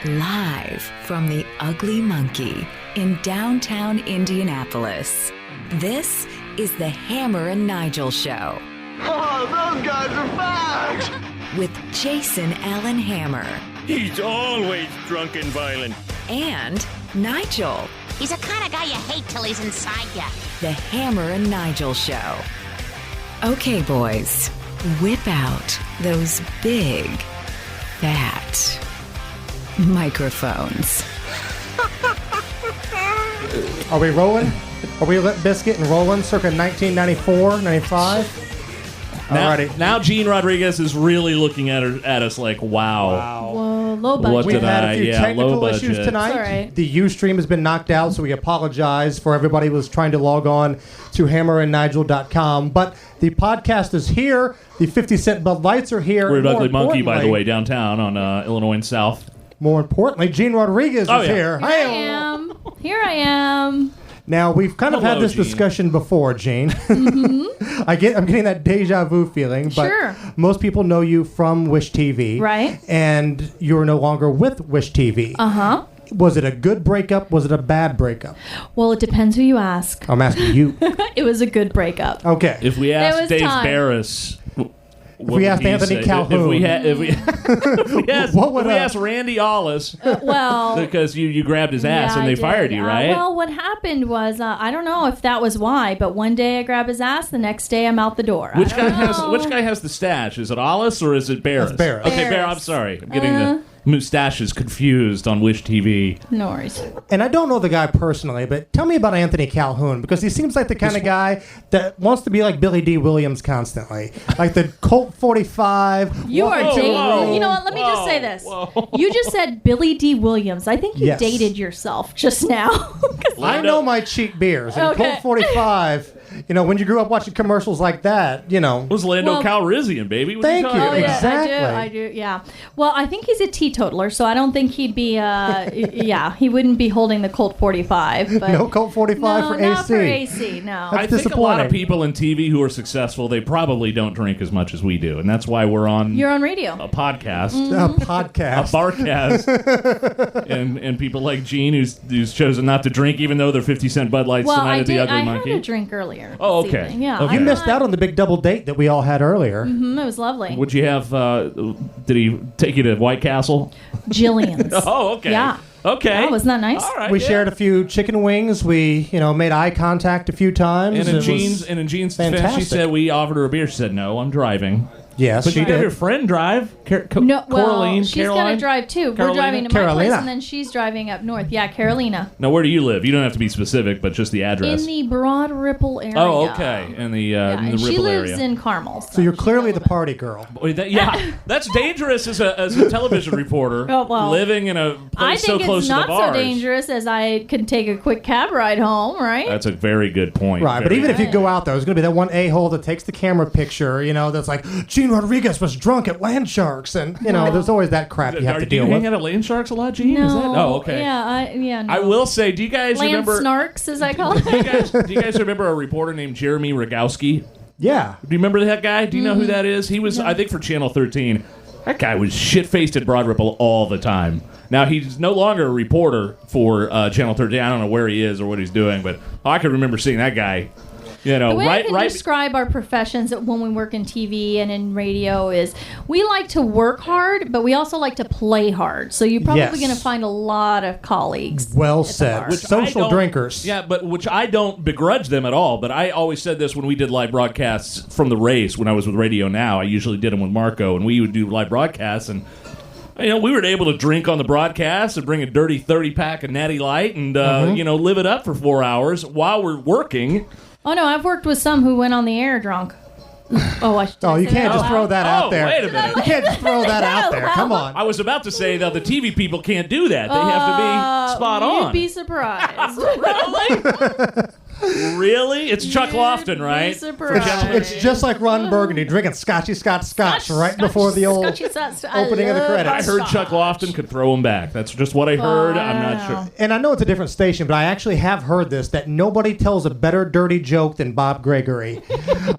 Live from the Ugly Monkey in downtown Indianapolis, this is the Hammer and Nigel Show. Oh, those guys are fags! With Jason Allen Hammer. He's always drunk and violent. And Nigel. He's the kind of guy you hate till he's inside you. The Hammer and Nigel Show. Okay, boys, whip out those big, fat microphones. Are we rolling? Are we Limp Bizkit and rolling circa 1994, 95? Now Gene Rodriguez is really looking at us like, wow. Whoa, low budget. What We've did had a few technical low issues budget. tonight. It's all right. The Ustream has been knocked out, so we apologize for everybody who was trying to log on to hammerandnigel.com. But the podcast is here. The 50 Cent Bud Lights are here. We're at More Ugly Monkey, by the importantly- way, downtown on Illinois and South. More importantly, Gene Rodriguez Oh, is yeah. here. Here I am. Now, we've kind of had Hello, this Gene. discussion before, Gene. Mm-hmm. I'm getting that deja vu feeling, but Sure. most people know you from Wish TV. Right. And you're no longer with Wish TV. Uh-huh. Was it a good breakup? Was it a bad breakup? Well, it depends who you ask. I'm asking you. It was a good breakup. Okay. If we There asked was Dave time. Barris... If we asked Anthony Calhoun. If we asked Randy Ollis, Well... because you grabbed his ass and I they did. fired you, right? Well, what happened was, I don't know if that was why, but one day I grab his ass, the next day I'm out the door. Which guy has the stash? Is it Ollis or is it Barris? That's Barris. Okay, Barris. Barris. I'm sorry. I'm getting the mustaches confused on Wish TV. No worries. And I don't know the guy personally, but tell me about Anthony Calhoun, because he seems like the kind of guy that wants to be like Billy D. Williams constantly. Like the Colt 45. You are walking to dating. a room. You know what? Let me just say this. Whoa. You just said Billy D. Williams. I think you Yes. dated yourself just now. 'Cause I know my cheap beers. And Okay. Colt 45, when you grew up watching commercials like that, It was Lando Well, Calrissian, baby. What thank are talking you. Oh, yeah, about? Exactly. I do, yeah. Well, I think he's a teetotaler, so I don't think he'd be, he wouldn't be holding the Colt 45. But no Colt 45 no, for not AC. for AC, no. That's I think a lot of disappointing. people in TV who are successful, they probably don't drink as much as we do, and that's why we're on You're on radio. a podcast. A podcast. A barcast, and people like Gene, who's chosen not to drink, even though they're 50 Cent Bud Lights Well, tonight I at the did. Ugly I Monkey. had a drink earlier. Oh, this okay. evening. Yeah, Okay. You missed out on the big double date that we all had earlier. It was lovely. Would you have? Did he take you to White Castle? Jillian's. Oh, okay. Yeah. Okay. Oh, wasn't that nice? All right. We yeah. shared a few chicken wings. We, made eye contact a few times. And It in was Jean's defense, she fantastic. said we offered her a beer. She said no, I'm driving. Yes, But she you have your did. friend drive. No, well, Coraline, she's Caroline? going to drive too. Carolina? We're driving to my place, Carolina. and then she's driving up north. Yeah, Carolina. Now, where do you live? You don't have to be specific, but just the address. In the Broad Ripple area. Oh, okay. In the Yeah, in and the she Ripple lives area. in Carmel. So you're she's clearly a the little party girl. Boy, that's dangerous as a television reporter. Oh, well, living in a bit. place I so think close it's to the not bars. so dangerous as I could take a quick cab ride home, right? That's a very good point. Right, but Very even if good. you go out there, there's going to be that one a-hole that takes the camera picture, that's like, Gene Rodriguez was drunk at Land Sharks. And, there's always that crap you have to do you deal hang with. out at Land Sharks a lot, Gene? no. Is that? Oh, okay. Yeah, no. I will say, do you guys Land remember? snarks, as I call it. Do you guys remember a reporter named Jeremy Rogowski? Yeah. Do you remember that guy? Do you know who that is? He was, I think, for Channel 13. That guy was shit-faced at Broad Ripple all the time. Now, he's no longer a reporter for Channel 13. I don't know where he is or what he's doing, but I can remember seeing that guy. The way I can right. describe our professions when we work in TV and in radio is we like to work hard, but we also like to play hard. So you're probably Yes. going to find a lot of colleagues. Well at the said. bar. Which social I don't- drinkers. Yeah, but which I don't begrudge them at all. But I always said this when we did live broadcasts from the race when I was with Radio Now. I usually did them with Marco, and we would do live broadcasts. And we were able to drink on the broadcast and bring a dirty 30-pack of Natty Light and live it up for 4 hours while we're working. Oh, no, I've worked with some who went on the air drunk. Oh, You can't just throw that out there. Wait a minute. You can't just throw that out there. Come on. I was about to say that the TV people can't do that. They have to be spot on. You'd be surprised. Really? It's Chuck Lofton, right? It's just like Ron Burgundy drinking Scotch right before the old opening of the credits. I heard Chuck Lofton could throw him back. That's just what I heard. I'm not sure. And I know it's a different station, but I actually have heard this, that nobody tells a better dirty joke than Bob Gregory.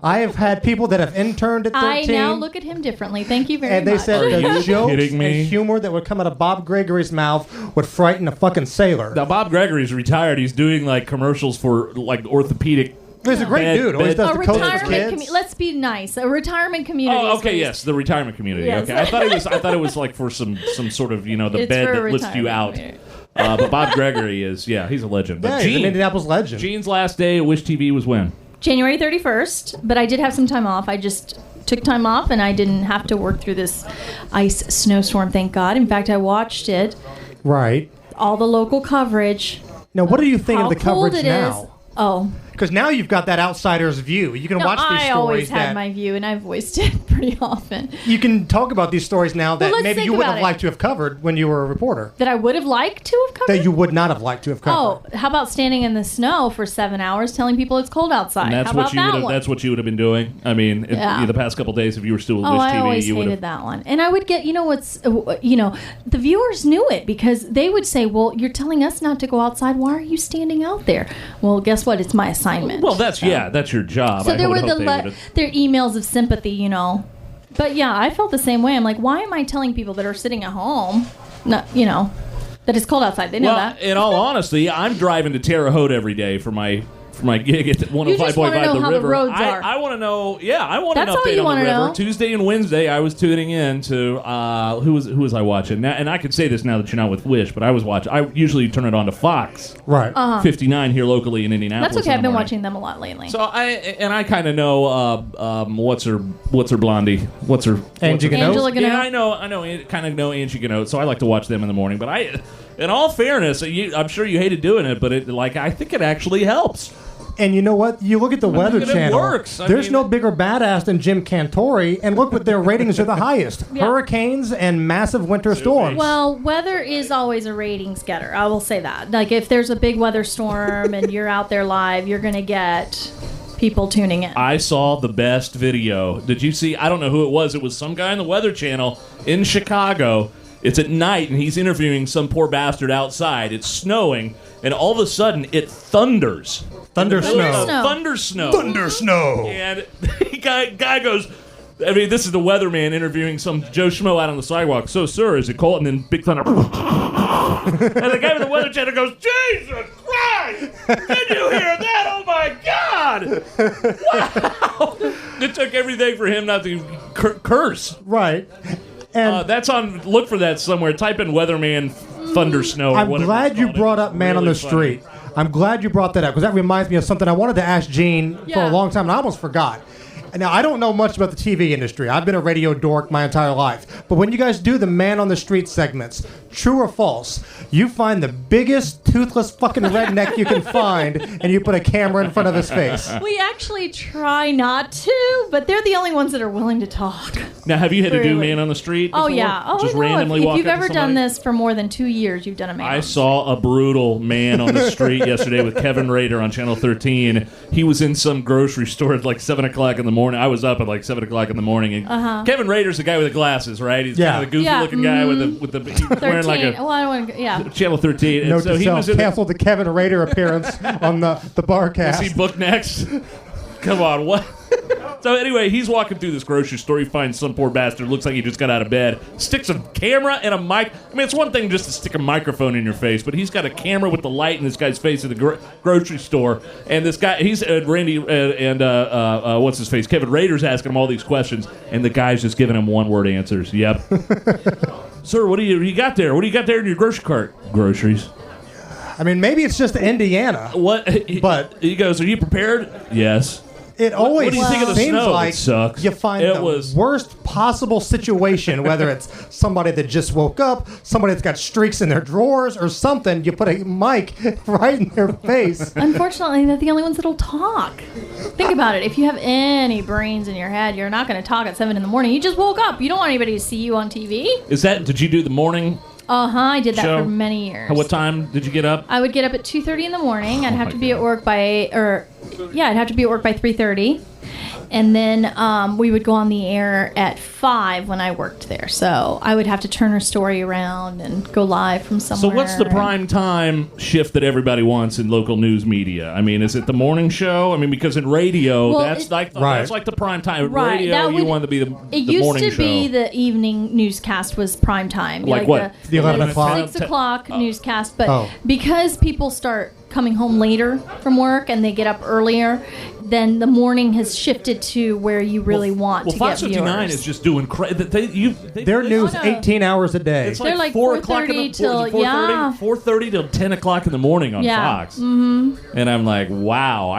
I have had people that have interned at 13. I now look at him differently. Thank you very much. And they said the jokes kidding me? and humor that would come out of Bob Gregory's mouth would frighten a fucking sailor. Now, Bob Gregory's retired. He's doing like commercials for like orthopedic. He's a great dude. Always does the coach with kids. Let's be nice. A retirement community. Oh, okay, yes, the retirement community. Yes. Okay, I thought it was like for some sort of the It's bed for that lifts you out. retirement. But Bob Gregory he's a legend. But Yeah, he's an Indianapolis legend. Gene's last day at Wish TV was when? January 31st, but I did have some time off. I just took time off, and I didn't have to work through this ice snowstorm, thank God. In fact, I watched it. Right. All the local coverage. Now, what do you think of the How cold coverage it now? is. Oh. Because now you've got that outsider's view. You can No, watch these I stories always that had my view, and I've voiced it pretty often. you can talk about these stories now that let's maybe think you wouldn't about have it. liked to have covered when you were a reporter. That I would have liked to have covered? That you would not have liked to have covered. Oh, how about standing in the snow for 7 hours telling people it's cold outside? And that's how what about you that would one? that's what you would have been doing. I mean, Yeah. the past couple days, if you were still with Oh, Wish I TV, always you would hated have. that one. And I would get, the viewers knew it because they would say, well, you're telling us not to go outside. Why are you standing out there? Well, guess what? It's my assignment. Well, that's your job. So I there would were hope they would've- their emails of sympathy, But yeah, I felt the same way. I'm like, why am I telling people that are sitting at home, not, that it's cold outside? They know that. In all honesty, I'm driving to Terre Haute every day for my gig at 105.5 You just wanna know The how the River. roads are. I want to know. Yeah, I want an That's all update you on the wanna river. know. Tuesday and Wednesday, I was tuning in to who was I watching? Now, and I could say this now that you're not with Wish, but I was watching. I usually turn it on to Fox, Right. 59 here locally in Indianapolis. That's okay. I've in the been morning. watching them a lot lately. So I kind of know what's her blondie? What's her Angie Ganote? Angela Ganote. Yeah, I know Angie Ganote, so I like to watch them in the morning. But in all fairness, I'm sure you hated doing it, but I think it actually helps. And you know what? You look at the Weather think it Channel. works. There's no bigger badass than Jim Cantori, and look what their ratings are the highest. Yeah. Hurricanes and massive winter storms. Well, weather is always a ratings getter. I will say that. Like, if there's a big weather storm and you're out there live, you're going to get people tuning in. I saw the best video. Did you see? I don't know who it was. It was some guy on the Weather Channel in Chicago. It's at night, and he's interviewing some poor bastard outside. It's snowing, and all of a sudden, it thunders. Thunder snow. Thunder snow. Thunder snow. And the guy goes, I mean, this is the weatherman interviewing some Joe Schmo out on the sidewalk. So, sir, is it cold? And then big thunder. And the guy with the Weather Channel goes, Jesus Christ! Did you hear that? Oh, my God! Wow! It took everything for him not to curse. Right. And That's on, look for that somewhere. Type in weatherman thunder snow. Or I'm whatever glad it's you called. brought It's up Man on really the funny. Street. I'm glad you brought that up because that reminds me of something I wanted to ask Gene for Yeah. a long time and I almost forgot. Now, I don't know much about the TV industry. I've been a radio dork my entire life. But when you guys do the Man on the Street segments, true or false, you find the biggest toothless fucking redneck you can find and you put a camera in front of his face. We actually try not to, but they're the only ones that are willing to talk. Now, have you had to do Really? Man on the Street Oh, before? yeah. Oh, Just no. randomly If walk you've up to ever done somebody? this for more than 2 years, you've done a man. I saw a brutal man on the street yesterday with Kevin Rader on Channel 13. He was in some grocery store at like 7 o'clock in the morning. I was up at like 7 o'clock in the morning. And Kevin Rader's the guy with the glasses, right? He's Yeah. kind of the goofy-looking guy with the he's 13. wearing like a Well, I don't want to. Yeah. Channel 13. And Note so to he self, was in the, canceled the Kevin Rader appearance on the is Barcast. he booked next? Come on, what? So anyway, he's walking through this grocery store. He finds some poor bastard. Looks like he just got out of bed. Sticks a camera and a mic. I mean, it's one thing just to stick a microphone in your face, but he's got a camera with the light in this guy's face at the grocery store. And this guy, he's Randy and what's his face? Kevin Rader's asking him all these questions, and the guy's just giving him one-word answers. Yep. Sir, what do you got there? What do you got there in your grocery cart? Groceries. I mean, maybe it's just Indiana. What? But- he goes, "Are you prepared?" Yes. It always what do you think of the seems snow? like It sucks. you find It the was- worst possible situation, whether it's somebody that just woke up, somebody that's got streaks in their drawers, or something. You put a mic right in their face. Unfortunately, they're the only ones that'll talk. Think about it. If you have any brains in your head, you're not going to talk at 7 in the morning. You just woke up. You don't want anybody to see you on TV. Is that? Did you do the morning I did that show? for many years. What time did you get up? I would get up at 2:30 in the morning. I'd have to be at work by, I'd have to be at work by 3:30. And then we would go on the air at 5 when I worked there. So I would have to turn her story around and go live from somewhere. So what's the prime time shift that everybody wants in local news media? I mean, is it the morning show? I mean, because in radio, that's like the prime time. In radio, you want to be the morning show. It used to be the evening newscast was prime time. Like what? The 11 o'clock? 6 o'clock newscast. But because people start coming home later from work and they get up earlier, then the morning has shifted to where you really want to get viewers. Well, Fox 59 is just doing their news 18 hours a day. It's they're like 4 o'clock till 4:30 till 10 o'clock in the morning on Fox. Mm-hmm. And I'm like, wow,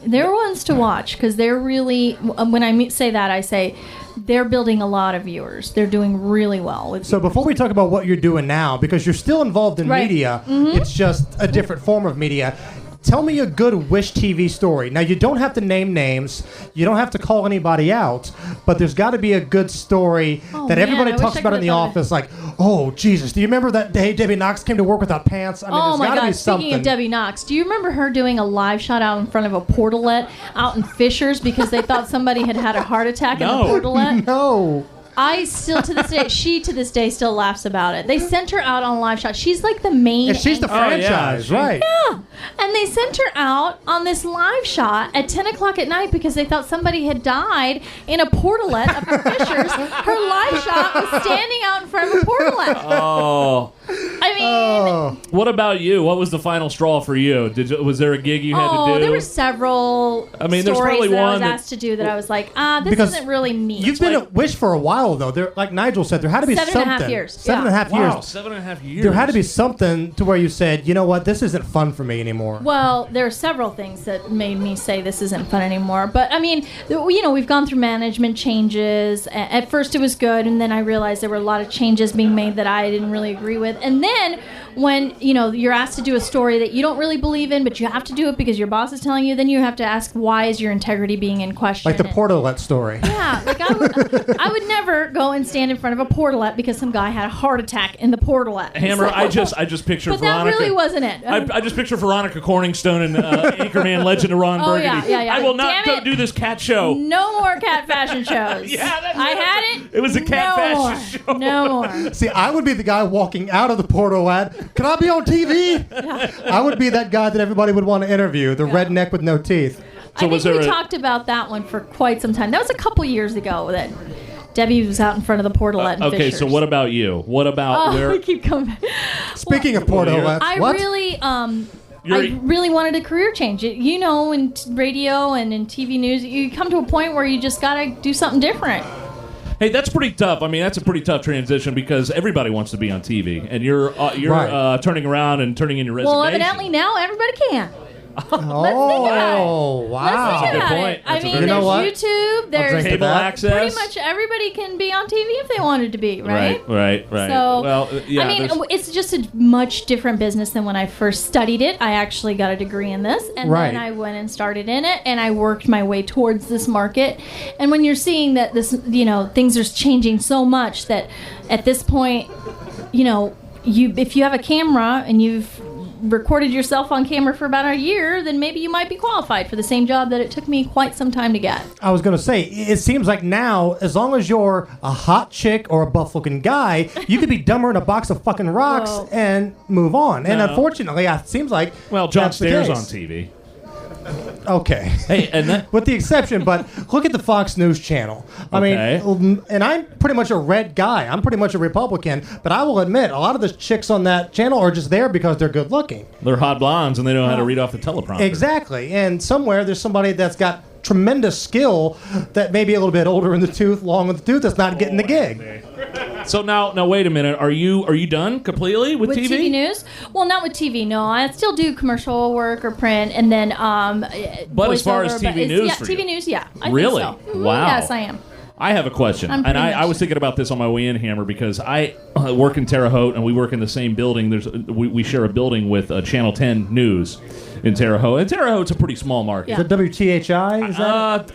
they're ones to watch because they're really. When I say that, I say they're building a lot of viewers. They're doing really well. So before we talk about what you're doing now, because you're still involved in media, it's just a different form of media. Tell me a good Wish TV story. Now, you don't have to name names. You don't have to call anybody out. But there's got to be a good story that everybody talks about in the office. Like, oh, Jesus, do you remember that day Debbie Knox came to work without pants? I mean, oh, my God. Be something. Speaking of Debbie Knox, do you remember her doing a live shot out in front of a portalette out in Fishers because they thought somebody had a heart attack in the portalette? No. I still, to this day, to this day still laughs about it. They sent her out on a live shot. She's like the main And she's the franchise, right? Yeah. And they sent her out on this live shot at 10 o'clock at night because they thought somebody had died in a portalette up in Fishers. Her live shot was standing out in front of a portalette. Oh. I mean... What about you? What was the final straw for you? Was there a gig you had to do? There were several there's stories probably that I was one asked to do that I was like, this Because isn't really me. You've been at Wish for a while, though. There, like Nigel said, there had to be 7.5 years. 7.5 Wow, years. 7.5 years. There had to be something to where you said, you know what, this isn't fun for me anymore. Well, there are several things that made me say this isn't fun anymore. But, I mean, we've gone through management changes. At first it was good, and then I realized there were a lot of changes being made that I didn't really agree with. And then when, you're asked to do a story that you don't really believe in, but you have to do it because your boss is telling you, then you have to ask, why is your integrity being in question? Like the portalette story. Yeah, like I would never go and stand in front of a portalette because some guy had a heart attack in the portalette. Hammer, I just picture but Veronica. That really wasn't it. I just picture Veronica Corningstone and Anchorman Legend of Ron Burgundy. Yeah. I will not Damn it. do this cat show. No more cat fashion shows. I had it. It was a cat fashion show. No more. See, I would be the guy walking out of the portalette. Can I be on TV? I would be that guy that everybody would want to interview, the redneck with no teeth. So I think we talked about that one for quite some time. That was a couple years ago that Debbie was out in front of the portalette in Okay, Fishers. So what about you? What about where? I keep coming back. Speaking of portalettes, I really wanted a career change. In radio and in TV news, you come to a point where you just got to do something different. Hey, that's pretty tough. I mean, that's a pretty tough transition because everybody wants to be on TV, and you're turning around and turning in your resignation. Well, evidently now everybody can. Let's think about it. Wow. Let's think about it. I mean, there's YouTube, there's cable access. Pretty much everybody can be on TV if they wanted to be, right? Right. So, well, I mean, it's just a much different business than when I first studied it. I actually got a degree in this, and then I went and started in it, and I worked my way towards this market. And when you're seeing that this, things are changing so much that at this point, if you have a camera and you've recorded yourself on camera for about a year, then maybe you might be qualified for the same job that it took me quite some time to get. I was going to say, it seems like now, as long as you're a hot chick or a buff-looking guy, you could be dumber in a box of fucking rocks and move on. And unfortunately, it seems like John Stayer's on TV. Okay. Hey, and with the exception, but look at the Fox News channel. I mean, and I'm pretty much a red guy. I'm pretty much a Republican, but I will admit, a lot of the chicks on that channel are just there because they're good looking. They're hot blondes and they know how to read off the teleprompter. Exactly. And somewhere there's somebody that's got tremendous skill that may be a little bit older in the tooth, long in the tooth, that's not getting the gig. So now wait a minute. Are you done completely with TV? TV news? Well, not with TV. No, I still do commercial work or print, and then But as far as TV news, TV news, yeah. I really? think so. Wow. Yes, I am. I have a question, and I was thinking about this on my way in, Hammer, because I work in Terre Haute, and we work in the same building. We share a building with Channel 10 News in Terre Haute, and Terre Haute's a pretty small market. Is it WTHI? Is that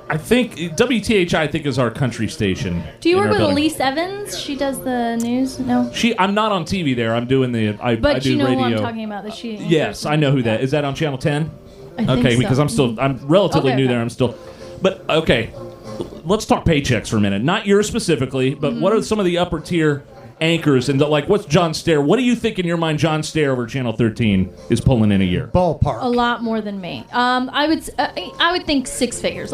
I think WTHI, I think, is our country station. Do you in work our with building. Elise Evans? She does the news. No. I'm not on TV there. I'm doing I But do you know radio. who I'm talking about. That she. Yes, I know who that is. That on Channel 10? I think Okay, so. because I'm relatively Okay, new okay. there. I'm still, but okay. Let's talk paychecks for a minute. Not yours specifically, but what are some of the upper tier anchors and what's John Stair? What do you think in your mind John Stair over Channel 13 is pulling in a year? Ballpark. A lot more than me. I would think six figures.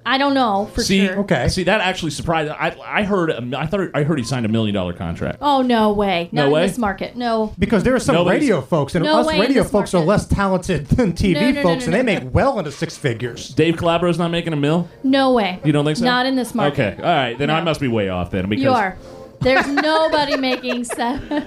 I don't know for sure. Okay. See, that actually surprised. I heard he signed $1 million contract. Oh no way! Not No way? in this market. No. Because there are some Nobody's- radio folks, and No us way in radio this folks are market. less talented than TV No, folks, and they no. make well into six figures. Dave Calabro's not making $1 million? No way. You don't think so? Not in this market. Okay, all right. Then I No. must be way off then. Because You are. There's nobody making seven.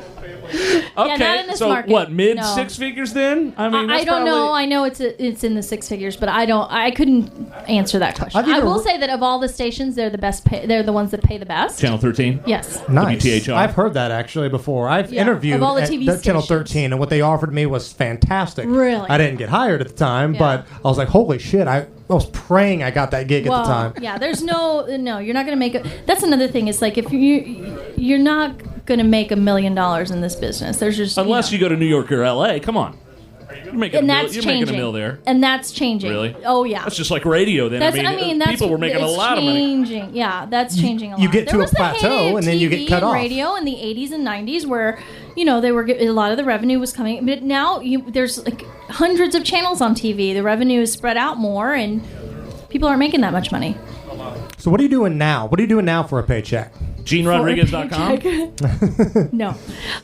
Okay, not in this so market. what? Mid No. six figures then? I mean, I that's don't know. probably- I know it's in the six figures, but I couldn't answer that question. I've either- I will say that of all the stations, they're the best. They're the ones that pay the best. Channel 13. Yes. Nice. WTHR. I've heard that actually before. I've Yeah, interviewed of all the at TV Channel stations. 13, and what they offered me was fantastic. Really? I didn't get hired at the time, Yeah. but I was like, holy shit! I was praying I got that gig at the time. Yeah, there's no, you're not going to make it. That's another thing. It's like if you're not going to make $1 million in this business. There's just Unless you go to New York or LA. Come on. You're making and a that's you're changing. making a $1 million there. And that's changing. Really? Oh yeah. That's just like radio then. That's, that's people were making a it's lot of money. changing. Yeah, that's changing a lot. you get There to a was the plateau, heyday of and then you get TV cut and off. radio in the 80s and 90s where, they were a lot of the revenue was coming. But now there's like hundreds of channels on TV. The revenue is spread out more, and people aren't making that much money. So what are you doing now? What are you doing now for a paycheck? GeneRodriguez.com. No.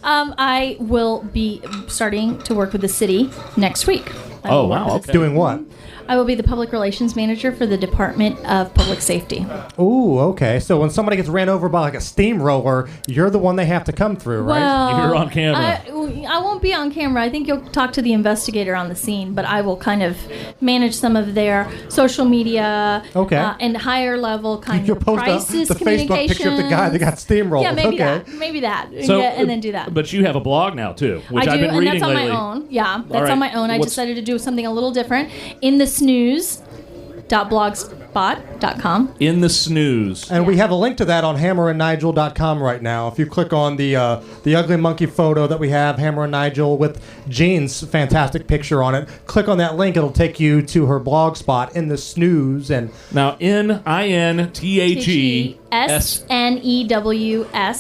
I will be starting to work with the city next week. I Oh, will work wow, with the okay. city. Doing what? I will be the public relations manager for the Department of Public Safety. Ooh, okay. So when somebody gets ran over by like a steamroller, you're the one they have to come through, right? Well, You're on camera. I won't be on camera. I think you'll talk to the investigator on the scene, but I will kind of manage some of their social media Okay. and higher level kind You'll of post crisis the Facebook picture of the guy that got steamrolled. Yeah, maybe okay. that. Maybe that. So, and then do that. But you have a blog now too, which I I've do, been and reading that's on lately. my own. Yeah, that's right. on my own. I What's- decided to do something a little different in the snooze.blogspot.com. In the snooze. And we have a link to that on hammerandnigel.com right now. If you click on the ugly monkey photo that we have, Hammer and Nigel with Jean's fantastic picture on it, click on that link. It'll take you to her blog spot, In the Snooze. And Now, NINTHES.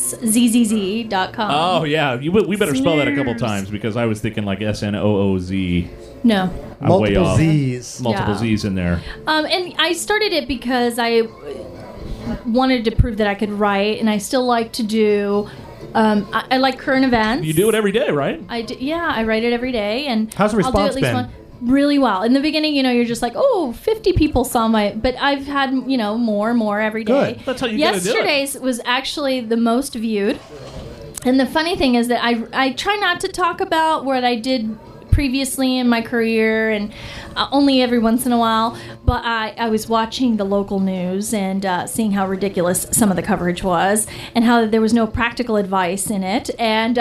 SNEWSZZZ.com. Oh yeah, we better spell that a couple times because I was thinking like SNOOZ. No. I'm way multiple off. Z's. Multiple Yeah. Z's in there. And I started it because I wanted to prove that I could write, and I still like to do. I like current events. You do it every day, right? I write it every day, and How's the I'll do response at least been? one. Really well. In the beginning, you're just like, 50 people saw but I've had, more and more every day. Good. That's how you gotta do it. Yesterday's was actually the most viewed. And the funny thing is that I try not to talk about what I did previously in my career, and only every once in a while, but I was watching the local news and seeing how ridiculous some of the coverage was and how there was no practical advice in it, and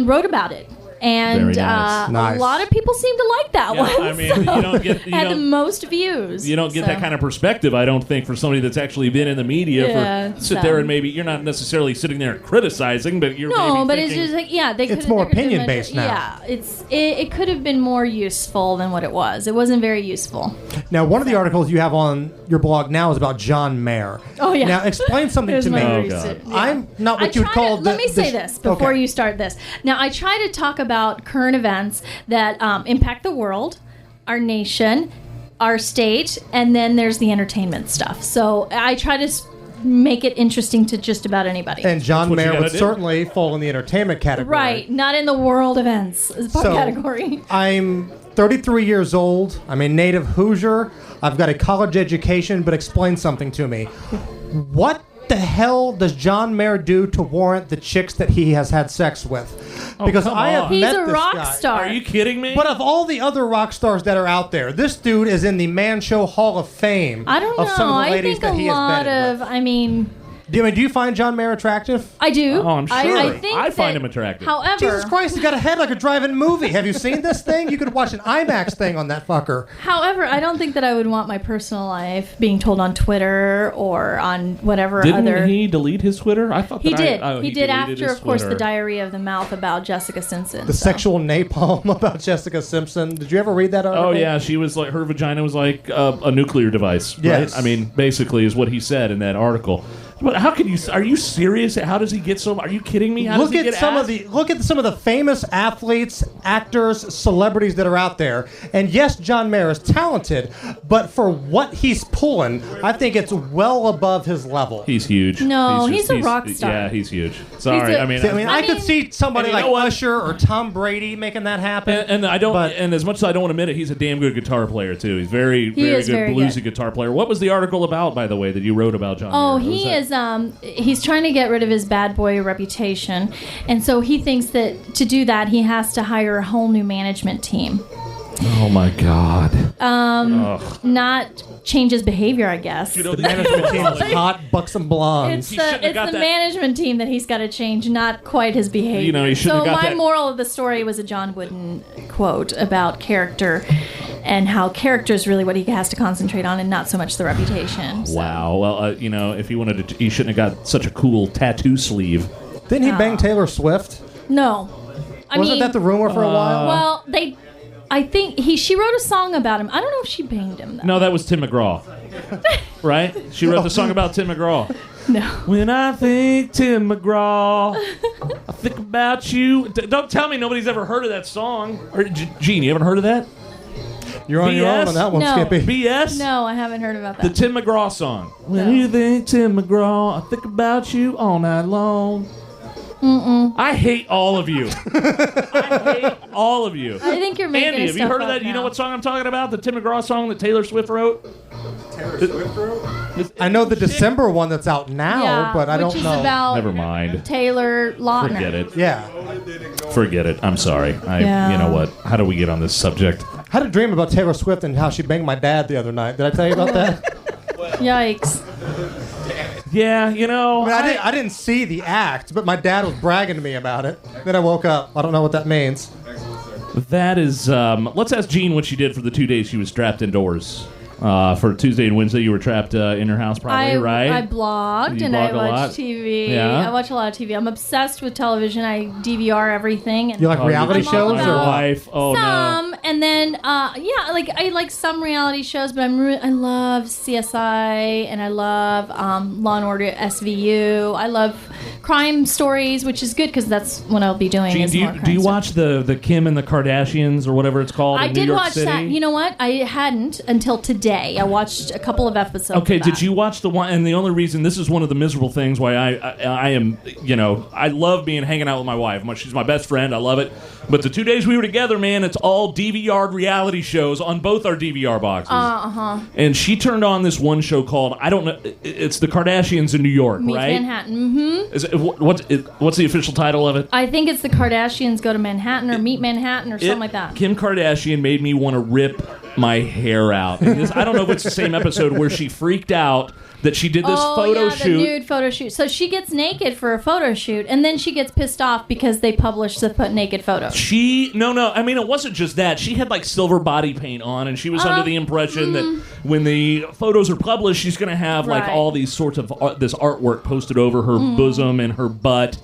wrote about it. And Very nice. Nice. a lot of people seem to like that Yeah, one. I mean, you don't get- you had the don't- most views. You don't get that kind of perspective, I don't think, for somebody that's actually been in the media. Yeah, Sit there and maybe you're not necessarily sitting there criticizing, but you're No, maybe but thinking, it's just like It's more opinion-based now. Yeah, it could have been more useful than what it was. It wasn't very useful. Now, one of the articles you have on your blog now is about John Mayer. Oh, yeah. Now, explain something Here's to my me. Oh, research. God. Yeah. I'm not what you would try call. Let me say this before okay. you start this. Now, I try to talk about current events that impact the world, our nation, our state, and then there's the entertainment stuff. So I try to make it interesting to just about anybody. And John That's what you Mayer would gotta do. certainly fall in the entertainment category. Right, not in the world events category. I'm 33 years old. I'm a native Hoosier. I've got a college education, but explain something to me. What the hell does John Mayer do to warrant the chicks that he has had sex with? Because come I have on. He's met a this rock guy. star. Are you kidding me? But of all the other rock stars that are out there, this dude is in the Man Show Hall of Fame I don't know. of some of the I ladies think that a he has lot bedded of, with. I mean, Do you find John Mayer attractive? I do. Oh, I'm sure. I think I find him attractive. However, Jesus Christ, he's got a head like a drive-in movie. Have you seen this thing? You could watch an IMAX thing on that fucker. However, I don't think that I would want my personal life being told on Twitter or on whatever Didn't other. he delete his Twitter? I thought He that did. He did deleted after, his of course, Twitter. the Diary of the Mouth about Jessica Simpson. The sexual napalm about Jessica Simpson. Did you ever read that article? Oh yeah, she was like, her vagina was like a nuclear device. Yes. Right? I mean, basically is what he said in that article. But how can you? Are you serious? How does he get so? Are you kidding me? How Look does he at get some asked? of the famous athletes, actors, celebrities that are out there. And yes, John Mayer is talented, but for what he's pulling, I think it's well above his level. He's huge. No, he's a rock star. Yeah, he's huge. Sorry, I mean, I could see somebody and you like know what? Usher or Tom Brady making that happen. And I don't. But- and as much as I don't want to admit it, he's a damn good guitar player too. He's very is good very bluesy good. guitar player. What was the article about, by the way, that you wrote about John? Oh, Mayer? What was he that? is. He's trying to get rid of his bad boy reputation, and so he thinks that to do that, he has to hire a whole new management team. Oh my God. Not change his behavior, I guess. You know, The management team is hot, buxom blondes. It's shouldn't have got the that- management team that he's got to change, not quite his behavior. You know, he shouldn't so have got my that- moral of the story was a John Wooden quote about character and how character is really what he has to concentrate on and not so much the reputation. So. Wow. Well, you know, if he wanted to, he shouldn't have got such a cool tattoo sleeve. Didn't he bang Taylor Swift? No. I Wasn't mean, that the rumor for a while? well, I think she wrote a song about him. I don't know if she banged him, though. No, that was Tim McGraw. Right? She wrote the song about Tim McGraw. No. When I think Tim McGraw, I think about you. Don't tell me nobody's ever heard of that song. Or, Gene, you haven't heard of that? You're on your own on that one, No. Skippy. BS? No, I haven't heard about The that. Tim McGraw song. When No. you think Tim McGraw, I think about you all night long. I hate all of you. I hate all of you. I think you're making Andy, have you stuff heard of up that? You know now. what song I'm talking about? The Tim McGraw song that Taylor Swift wrote? I know the December one that's out now, Yeah, but I which don't is know. about Never mind. Taylor Lautner. Forget it. Yeah. Forget it. I'm sorry. Yeah. You know what? How do we get on this subject? I had a dream about Taylor Swift and how she banged my dad the other night. Did I tell you about that? Yikes. Yeah, you know. I didn't see the act, but my dad was bragging to me about it. Then I woke up. I don't know what that means. That is. Let's ask Jean what she did for the 2 days she was trapped indoors. For Tuesday and Wednesday, you were trapped in your house, probably, right? I blogged You and blog I a watch lot? TV. Yeah? I watch a lot of TV. I'm obsessed with television. I DVR everything. And You like reality I'm all shows or about what? Wife. Oh some, and then yeah, like I like some reality shows, but I love CSI and I love Law and Order SVU. I love crime stories, which is good because that's what I'll be doing. Jean, is do more you crime stuff. watch the Kim and the Kardashians or whatever it's called? I in did New York watch City? that. You know what? I hadn't until today. I watched a couple of episodes. Okay, of did that. you watch the one? And the only reason this is one of the miserable things why I am, you know, I love being hanging out with my wife. She's my best friend. I love it. But the 2 days we were together, man, it's all DVR reality shows on both our DVR boxes. And she turned on this one show called I don't know. It's the Kardashians in New York, Meet right? Manhattan. Mm-hmm. Is it, what's the official title of it? I think it's the Kardashians go to Manhattan or meet Manhattan or something like that. Kim Kardashian made me want to rip my hair out. And this, I don't know if it's the same episode where she freaked out that she did this photo shoot. The nude photo shoot. So she gets naked for a photo shoot, and then she gets pissed off because they published the naked photo. No. I mean, it wasn't just that. She had like silver body paint on, and she was under the impression that when the photos are published, she's going to have like Right. all these sorts of this artwork posted over her bosom and her butt.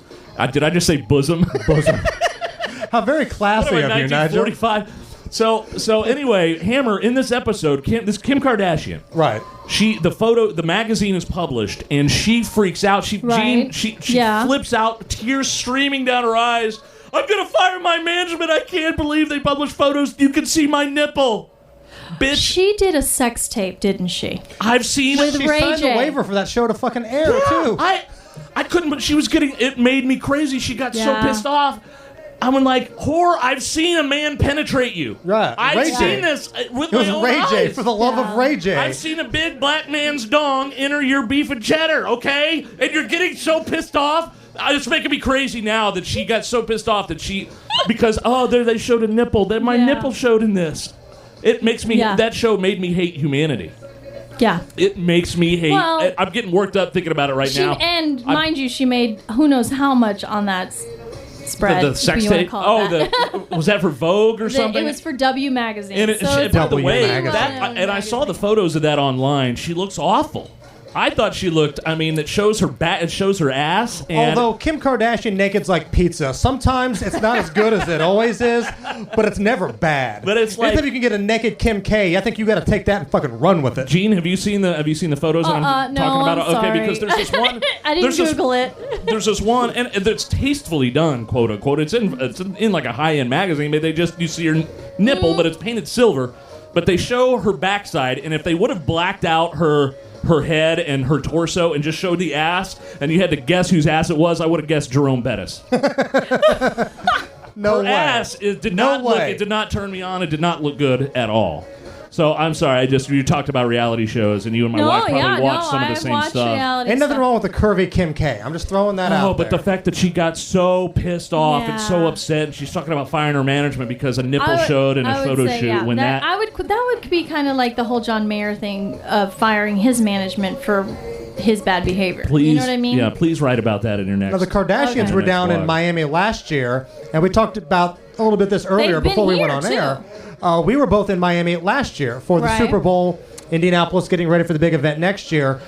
Did I just say bosom? Bosom. How very What classy am I, of you, Nigel. 1945? So anyway, Hammer, in this episode, Kim Kardashian. Right. The magazine is published, and she freaks out. She Right. Yeah. flips out, tears streaming down her eyes. I'm gonna fire my management. I can't believe they published photos. You can see my nipple, bitch. She did a sex tape, didn't she? I've seen With She Ray signed J. a waiver for that show to fucking air, too. I couldn't, but she was getting. It made me crazy. She got so Yeah. pissed off. I went like, whore, I've seen a man penetrate you. Right. I've Ray J. seen this with It was my own Ray J, eyes. for the love of Ray J. I've seen a big black man's dong enter your beef and cheddar, okay? And you're getting so pissed off. It's making me crazy now that she got so pissed off that because there they showed a nipple. That my Yeah. nipple showed in this. It makes me, Yeah. that show made me hate humanity. Yeah. It makes me hate. Well, I'm getting worked up thinking about it right now. And mind you, she made who knows how much on that spread. The sex tape. Was that for Vogue or something? It was for W Magazine. And by the way, I saw the Magazine. photos of that online. She looks awful. I thought she looked. I mean, it shows her back. It shows her ass. And although Kim Kardashian naked's like pizza, sometimes it's not as good as it always is, but it's never bad. But it's like anytime you can get a naked Kim K, I think you got to take that and fucking run with it. Gene, have you seen the photos that I'm talking about? I'm sorry. Okay, because there's this one. I didn't Google it. There's this one, and it's tastefully done, quote unquote. It's in like a high end magazine, but you see her nipple, but it's painted silver. But they show her backside, and if they would have blacked out her head and her torso and just showed the ass, and you had to guess whose ass it was, I would have guessed Jerome Bettis. No her way. ass did not turn me on. It did not look good at all. So I'm sorry. You talked about reality shows, and you and my wife probably watched some of the same stuff. Ain't nothing wrong with the curvy Kim K. I'm just throwing that out. Oh, but the fact that she got so pissed off and so upset, and she's talking about firing her management because a nipple showed in a photo shoot. Yeah, that would be kind of like the whole John Mayer thing of firing his management for his bad behavior. Please, you know what I mean? Yeah, please write about that in your next. Now, the Kardashians were down in Miami last year, and we talked about a little bit this earlier before we went on air. We were both in Miami last year for the Super Bowl. Indianapolis getting ready for the big event next year.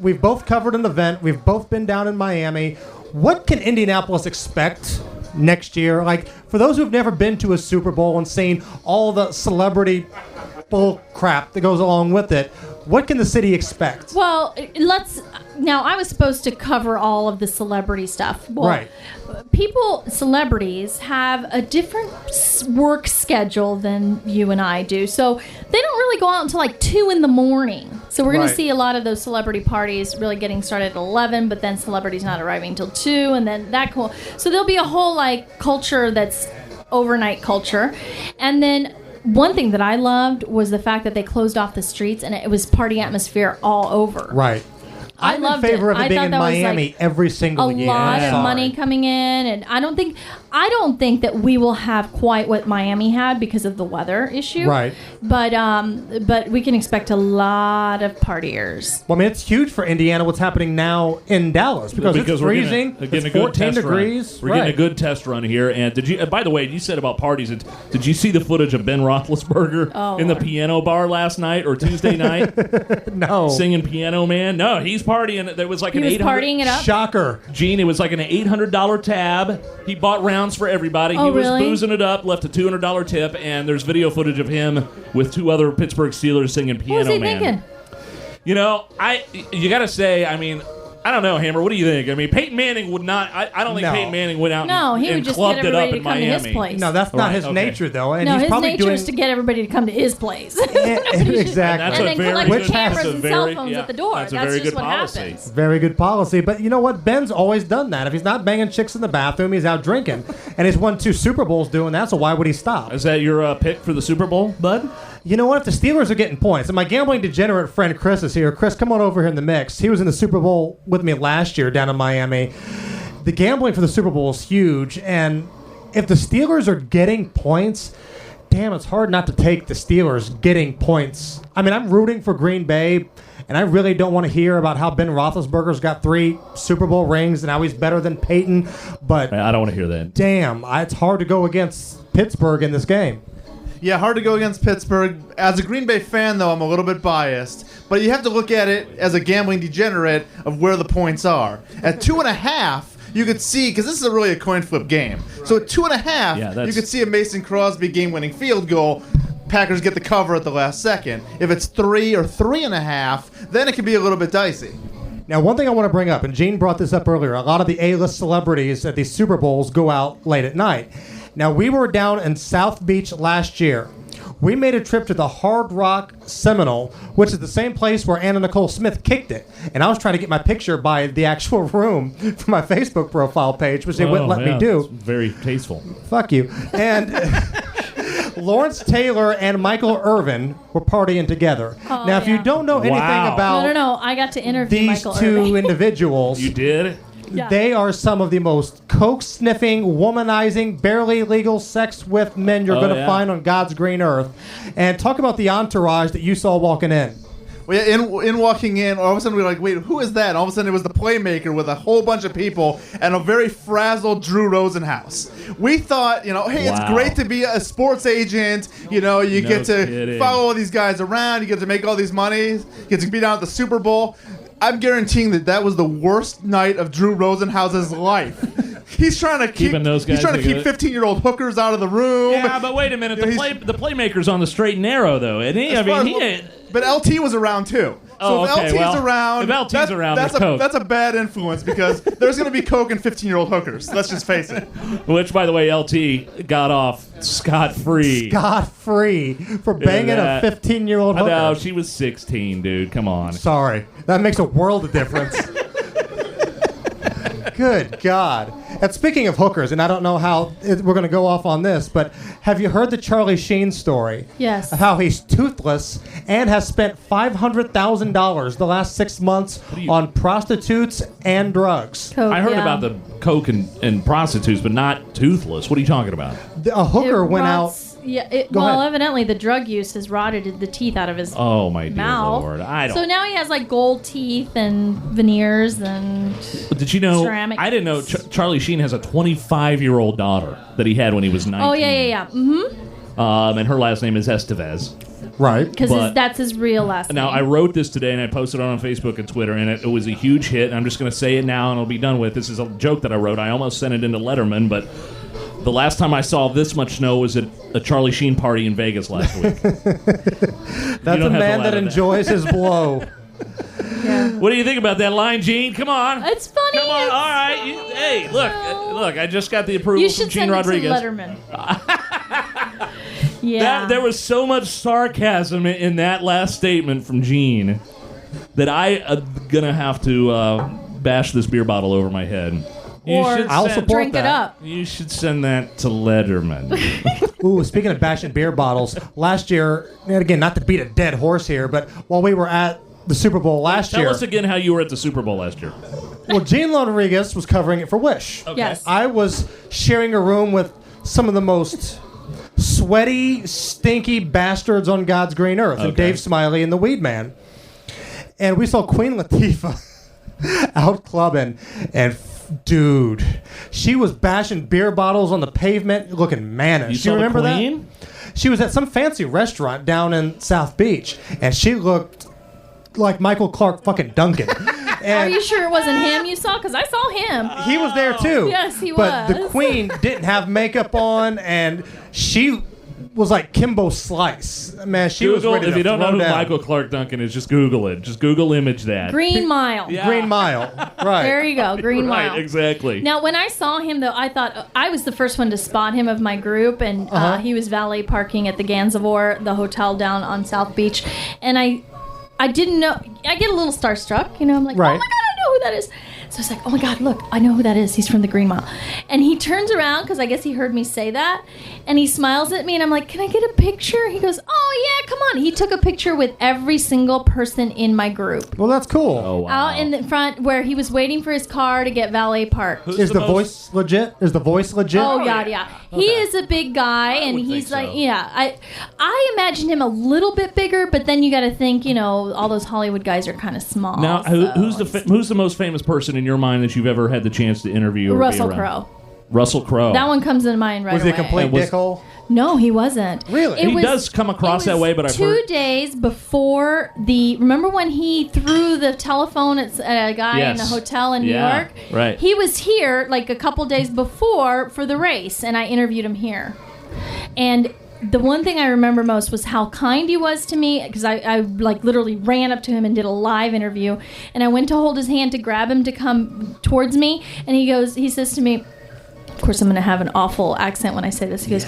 We've both covered an event. We've both been down in Miami. What can Indianapolis expect next year? Like, for those who've never been to a Super Bowl and seen all the celebrity bull crap that goes along with it, what can the city expect? Well, now, I was supposed to cover all of the celebrity stuff. Well, right. Celebrities have a different work schedule than you and I do. So they don't really go out until like 2 in the morning. So we're going to see a lot of those celebrity parties really getting started at 11, but then celebrities not arriving until 2, and then that cool. So there'll be a whole like culture that's overnight culture. And then one thing that I loved was the fact that they closed off the streets and it was party atmosphere all over. Right. I'm in favor of it being in Miami every single year. A lot of money coming in, and I don't think that we will have quite what Miami had because of the weather issue. Right. But we can expect a lot of partiers. Well, I mean, it's huge for Indiana what's happening now in Dallas because it's freezing. We're getting it's 14 degrees. We're getting a good test run here. And did you? By the way, you said about parties. Did you see the footage of Ben Roethlisberger in the piano bar last night or Tuesday night? No. Singing Piano Man? No, he's partying. There was like he was partying it up. Shocker. Gene, it was like an $800 tab. He bought rounds for everybody. He was boozing it up, left a $200 tip, and there's video footage of him with 2 other Pittsburgh Steelers singing Piano Man. What was he thinking? You know, you got to say, I mean, I don't know, Hammer. What do you think? I mean, Peyton Manning would not. I don't think Peyton Manning went out and clubbed it up in Miami. To his place. No, that's not his nature, though. And no, he's his probably nature is to get everybody to come to his place. Exactly. And then collect cameras and cell phones at the door. That's a very good what policy. happens. Very good policy. But you know what? Ben's always done that. If he's not banging chicks in the bathroom, he's out drinking. And he's won 2 Super Bowls doing that, so why would he stop? Is that your pick for the Super Bowl, bud? You know what? If the Steelers are getting points, and my gambling degenerate friend Chris is here. Chris, come on over here in the mix. He was in the Super Bowl with me last year down in Miami. The gambling for the Super Bowl is huge, and if the Steelers are getting points, damn, it's hard not to take the Steelers getting points. I mean, I'm rooting for Green Bay, and I really don't want to hear about how Ben Roethlisberger's got 3 Super Bowl rings and how he's better than Peyton, but I don't want to hear that. Damn, it's hard to go against Pittsburgh in this game. Yeah, hard to go against Pittsburgh. As a Green Bay fan, though, I'm a little bit biased. But you have to look at it as a gambling degenerate of where the points are. At 2.5, you could see, because this is really a coin flip game. So at 2.5, you could see a Mason Crosby game-winning field goal. Packers get the cover at the last second. If it's 3 or 3.5, then it can be a little bit dicey. Now, one thing I want to bring up, and Gene brought this up earlier, a lot of the A-list celebrities at these Super Bowls go out late at night. Now, we were down in South Beach last year. We made a trip to the Hard Rock Seminole, which is the same place where Anna Nicole Smith kicked it. And I was trying to get my picture by the actual room for my Facebook profile page, which they wouldn't let me do. Very tasteful. Fuck you. And Lawrence Taylor and Michael Irvin were partying together. Now, if you don't know anything about No, I got to interview these Michael two Irvin. individuals. You did? Yeah. They are some of the most coke-sniffing, womanizing, barely legal sex with men you're going to find on God's green earth. And talk about the entourage that you saw walking in. in walking in, all of a sudden we were like, wait, who is that? And all of a sudden it was the playmaker with a whole bunch of people and a very frazzled Drew Rosenhaus. We thought, hey, it's great to be a sports agent. You get to follow all these guys around. You get to make all these money. You get to be down at the Super Bowl. I'm guaranteeing that was the worst night of Drew Rosenhaus's life. He's trying to keep 15-year-old hookers out of the room. Yeah, but wait a minute. The playmaker's on the straight and narrow, though, isn't he? But LT was around too. So if LT's around, that's a bad influence because there's going to be coke and 15-year-old hookers. Let's just face it. Which, by the way, LT got off scot-free. Scot-free for banging a 15-year-old hooker. No, she was 16, dude. Come on. Sorry. That makes a world of difference. Good God. And speaking of hookers, and I don't know how we're going to go off on this, but have you heard the Charlie Sheen story? Yes. Of how he's toothless and has spent $500,000 the last 6 months on prostitutes and drugs. Coke, I heard about the coke and prostitutes, but not toothless. What are you talking about? A hooker went out. Yeah. Go ahead. Evidently the drug use has rotted the teeth out of his Oh my dear mouth. Lord! I don't. So now he has like gold teeth and veneers and. Did you know? ceramic. I didn't know Charlie Sheen has a 25-year-old daughter that he had when he was 19. Oh yeah. Mm-hmm. And her last name is Estevez. Right. Because that's his real last name. Now, I wrote this today, and I posted it on Facebook and Twitter, and it was a huge hit. And I'm just going to say it now, and it'll be done with. This is a joke that I wrote. I almost sent it into Letterman, but the last time I saw this much snow was at a Charlie Sheen party in Vegas last week. That's a man that enjoys his blow. Yeah. What do you think about that line, Gene? Come on. It's funny. Come on. All right. Hey, look. I just got the approval from Gene Rodriguez. You should send it to Letterman. Yeah. There was so much sarcasm in that last statement from Gene that I'm going to have to bash this beer bottle over my head. I'll support drink that. it up. You should send that to Letterman. Ooh, speaking of bashing beer bottles, last year, and again, not to beat a dead horse here, but while we were at the Super Bowl last year. Tell us again how you were at the Super Bowl last year. Well, Gene Rodriguez was covering it for Wish. Okay. Yes. I was sharing a room with some of the most sweaty, stinky bastards on God's green earth, and Dave Smiley and the Weed Man. And we saw Queen Latifah out clubbing, and dude, she was bashing beer bottles on the pavement, looking mannish. You remember the Queen? that? She was at some fancy restaurant down in South Beach, and she looked like Michael Clark fucking Duncan. Are you sure it wasn't him you saw? Because I saw him. He was there too. Yes, he but was. the Queen didn't have makeup on, and she was like Kimbo Slice. Man, she was ready to if you don't know who down. Michael Clark Duncan is, just Google it. Just Google image that. Green Mile. Yeah. Green Mile. Right. There you go, Green Mile. Right, exactly. Now, when I saw him, though, I thought I was the first one to spot him of my group, and he was valet parking at the Gansevoort, the hotel down on South Beach, and I didn't know. I get a little starstruck, I'm like, right. Oh my God, I know who that is. So I was like, oh my God, look, I know who that is. He's from the Green Mile. And he turns around, because I guess he heard me say that, and he smiles at me, and I'm like, can I get a picture? He goes, oh yeah, come on. He took a picture with every single person in my group. Well, that's cool. Oh, wow. Out in the front where he was waiting for his car to get valet parked. Is the voice legit? Is the voice legit? Oh, yeah. He is a big guy, and he's like, so. yeah. I imagined him a little bit bigger, but then you got to think, all those Hollywood guys are kind of small. Now, who's the most famous person in your mind that you've ever had the chance to interview? Or Russell be around? Crowe. Russell Crowe. That one comes into mind right was away. he a complete dickhole? No, he wasn't. Really? It He does come across that way, but I've heard... 2 days before remember when he threw the telephone at a guy in a hotel in New York? Right. He was here like a couple days before for the race, and I interviewed him here. And the one thing I remember most was how kind he was to me, because I like literally ran up to him and did a live interview, and I went to hold his hand to grab him to come towards me, and he says to me, of course I'm going to have an awful accent when I say this, he goes,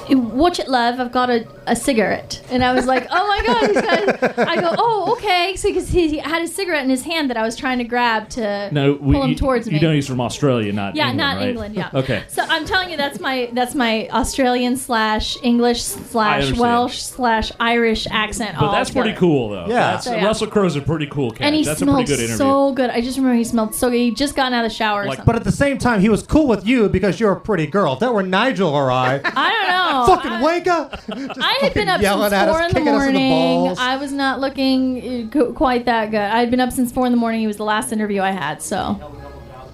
watch it, love, I've got a cigarette. And I was like, oh my God. I go, oh, okay. So because he had a cigarette in his hand that I was trying to grab to pull him towards me. You know he's from Australia, not England, not right? England, yeah. Okay. So I'm telling you, that's my Australian / English / Welsh / Irish accent. But that's pretty cool, though. Yeah. Russell Crowe's a pretty cool cat. And he that's a pretty smelled good interview. so good. I just remember he smelled so good. He just gotten out of the shower or something. But at the same time, he was cool with you because you're a pretty girl. If that were Nigel or I don't know. fucking wanker. Just I had been up yelling since at 4 us, in the kicking us in the morning. balls. I was not looking quite that good. I had been up since 4 in the morning. He was the last interview I had, so.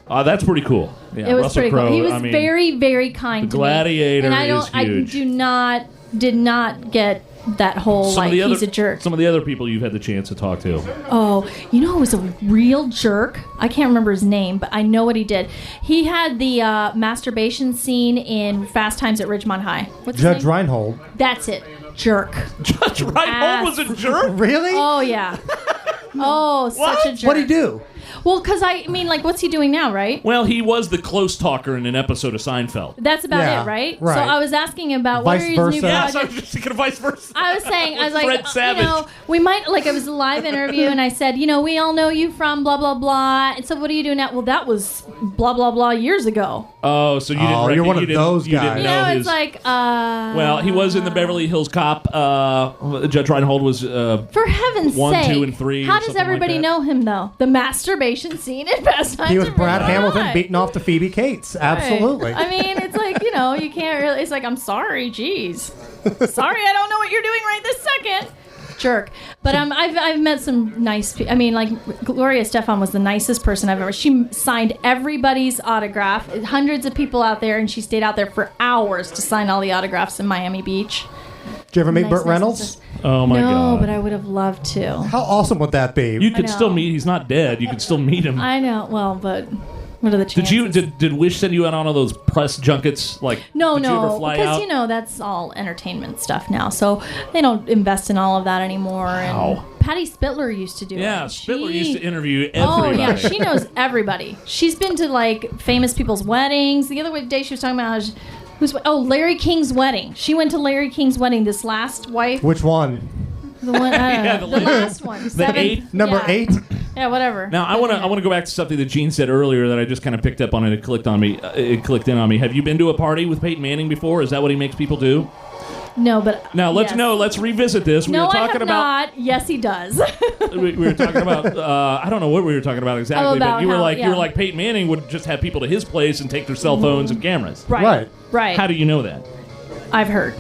That's pretty cool. Yeah, It was Russell pretty Crowe, cool. He was I mean, very, very kind to me. Gladiator And is huge. did not get that whole, he's a jerk. Some of the other people you've had the chance to talk to. Oh, you know who was a real jerk? I can't remember his name, but I know what he did. He had the masturbation scene in Fast Times at Ridgemont High. What's his Judge name? Reinhold. That's it. Jerk. Judge Reinhold was a jerk? Really? Oh, yeah. Oh, such a jerk. What'd he do? Well, because what's he doing now, right? Well, he was the close talker in an episode of Seinfeld. That's about Yeah, it, right? right. So I was asking about Vice what are his versa. new Yes, I projects. was just thinking of vice versa. I was Fred like, Savage. we might, it was a live interview, and I said, we all know you from blah, blah, blah. And so what are you doing now? Well, that was blah, blah, blah years ago. Oh, so you didn't Oh, you're one of those you guys. Didn't know It's his, like, well, he was in the Beverly Hills Cop. Judge Reinhold was... for heaven's 1, sake. 2, and 3 or How does something like everybody that. know him, though? The masturbation scene in Fast Times He was at Brad Ridgemont Hamilton High. beating off the Phoebe Cates. Absolutely. I mean, it's like, you can't really... It's like, I'm sorry, jeez. Sorry, I don't know what you're doing right this second. Jerk. But I've met some nice people. I mean, Gloria Estefan was the nicest person I've ever... She signed everybody's autograph. Hundreds of people out there, and she stayed out there for hours to sign all the autographs in Miami Beach. Did you ever meet Nice, Burt nice, Reynolds? nice. Oh, my God. No, but I would have loved to. How awesome would that be? You could know. still meet... He's not dead. You could still meet him. I know. Well, but what are the chances? Did Wish send you out on all those press junkets? No, did you ever fly because out? that's all entertainment stuff now. So they don't invest in all of that anymore. Wow. And Patty Spitler used to do it. Yeah, Spitler used to interview Oh everybody. yeah, she knows everybody. She's been to famous people's weddings. The other day she was talking about Larry King's wedding. She went to Larry King's wedding. This last wife, Which one? the one, Yeah, the the last one, seventh, eighth? Number yeah. 8? Yeah, whatever. Now I want to go back to something that Gene said earlier that I just kind of picked up on and it clicked on me. It clicked in on me. Have you been to a party with Peyton Manning before? Is that what he makes people do? No, but Now let's yes. Let's revisit this. We No, were I talking have about. not. Yes, he does. We were talking about. I don't know what we were talking about exactly, about but you were how- like yeah. you were like Peyton Manning would just have people to his place and take their cell phones and cameras. Right. How do you know that? I've heard.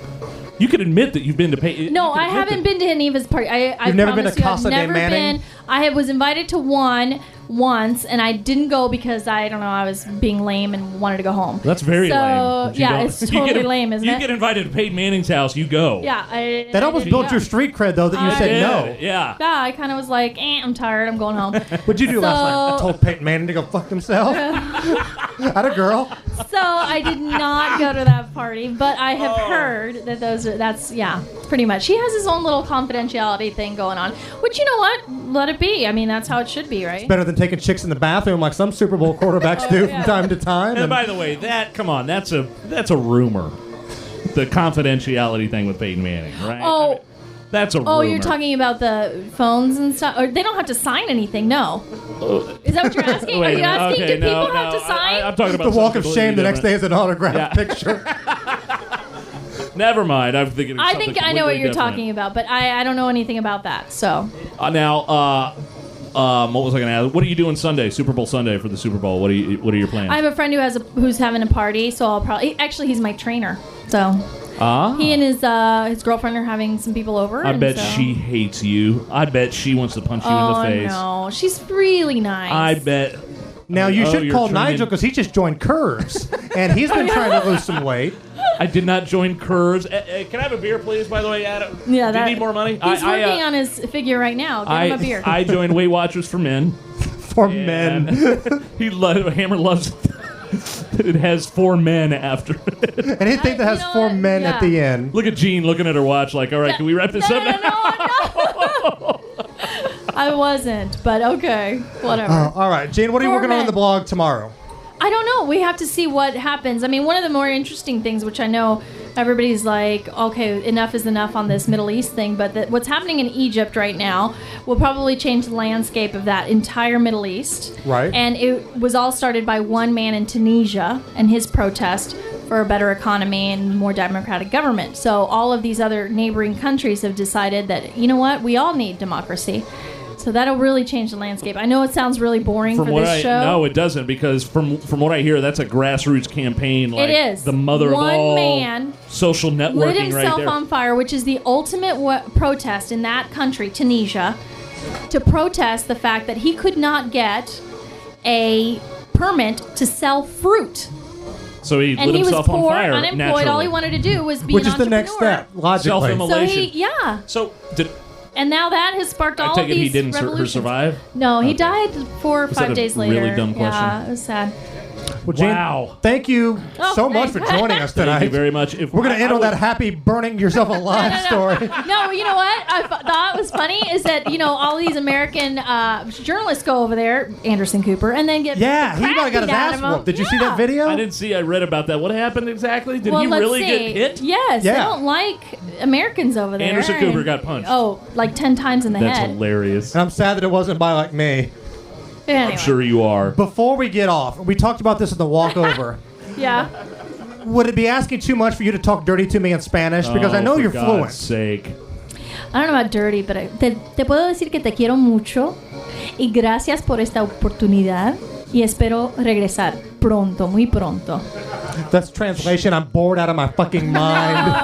You could admit that you've been to Peyton. No, I haven't been to any of his parties. You've never been to Casa de I've never Manning? been. I was invited to one once, and I didn't go because I don't know. I was being lame and wanted to go home. That's very so, lame. But you yeah, don't- it's you totally get- lame, isn't You it? get invited to Peyton Manning's house, you go. Yeah, That almost built your street cred, though, that you I said did. no. Yeah. Yeah, I kind of was like, I'm tired. I'm going home. What'd you do last night? I told Peyton Manning to go fuck himself. Had a girl. So I did not go to that party, but I have heard that that's pretty much. He has his own little confidentiality thing going on, which, you know what? Let it be. I mean, that's how it should be, right? Better than taking chicks in the bathroom like some Super Bowl quarterbacks do from time to time. And by the way, that's a rumor. The confidentiality thing with Peyton Manning, right? Oh. I mean, that's a rumor. Oh, you're talking about the phones and stuff? Or they don't have to sign anything, no. Is that what you're asking? Wait Are a you minute. asking? Okay, Do people no, have to sign? I'm talking about the walk of something shame the next day completely is an autographed Yeah. picture. Never mind. I'm thinking. Of I something think I know what completely you're different. talking about, but I don't know anything about that. So Now, what was I going to ask? What are you doing Sunday? Super Bowl Sunday for the Super Bowl. What are your plans? I have a friend who's having a party, so I'll probably he's my trainer. So he and his girlfriend are having some people over. I and bet so- she hates you. I bet she wants to punch you in the face. Oh no, she's really nice. I bet. Now, you should you're call training- Nigel because he just joined Curves, and he's been trying to lose some weight. I did not join Curves. Can I have a beer, please, by the way, Adam? Yeah, Do you need more money? He's working on his figure right now. Get him a beer. I joined Weight Watchers for Men. For men. Hammer loves it has 4 men after it. Anything that has 4 men at the end. Look at Jean looking at her watch like, all right, can we wrap this up? No. I wasn't, but okay, whatever. All right, Gene, what are you 4 working on men. the blog tomorrow? I don't know. We have to see what happens. I mean, one of the more interesting things, which I know everybody's like, okay, enough is enough on this Middle East thing, but what's happening in Egypt right now will probably change the landscape of that entire Middle East. Right. And it was all started by one man in Tunisia and his protest for a better economy and more democratic government. So all of these other neighboring countries have decided that, you know what, we all need democracy. So that'll really change the landscape. I know it sounds really boring for this show. No, it doesn't, because from what I hear, that's a grassroots campaign. Like, it is. The mother of all man social networking lit himself right there. on fire, which is the ultimate protest in that country, Tunisia, to protest the fact that he could not get a permit to sell fruit. So he and lit he was himself poor, on fire. unemployed. Naturally. All he wanted to do was be Which an is the next entrepreneur. step, logically. Self-immolation. So did and now that has sparked all I take of it these he didn't revolutions. survive? No, he died 4 or Was that 5 a days later. really dumb question? Yeah, it was sad. Well, Jane, Wow. thank you Oh, so much for thanks. joining us tonight. Thank you very much. We're going to end on that happy burning yourself alive story. No, you know what I thought was funny is that, all these American journalists go over there, Anderson Cooper, and then get Yeah, the he might have got his crap beat out ass of him. whooped. Did you see that video? I didn't see. I read about that. What happened exactly? Did he Let's really see. get hit? Yes, Yeah. they don't like Americans over there. Anderson Cooper got punched. Oh, like 10 times in the That's head. hilarious. And I'm sad that it wasn't by like me. Anyway. I'm sure you are. Before we get off, we talked about this in the walkover. Yeah. Would it be asking too much for you to talk dirty to me in Spanish? Because I know for you're God's fluent. sake. I don't know about dirty, but te puedo decir que te quiero mucho y gracias por esta oportunidad y espero regresar pronto, muy pronto. That's translation. I'm bored out of my fucking mind.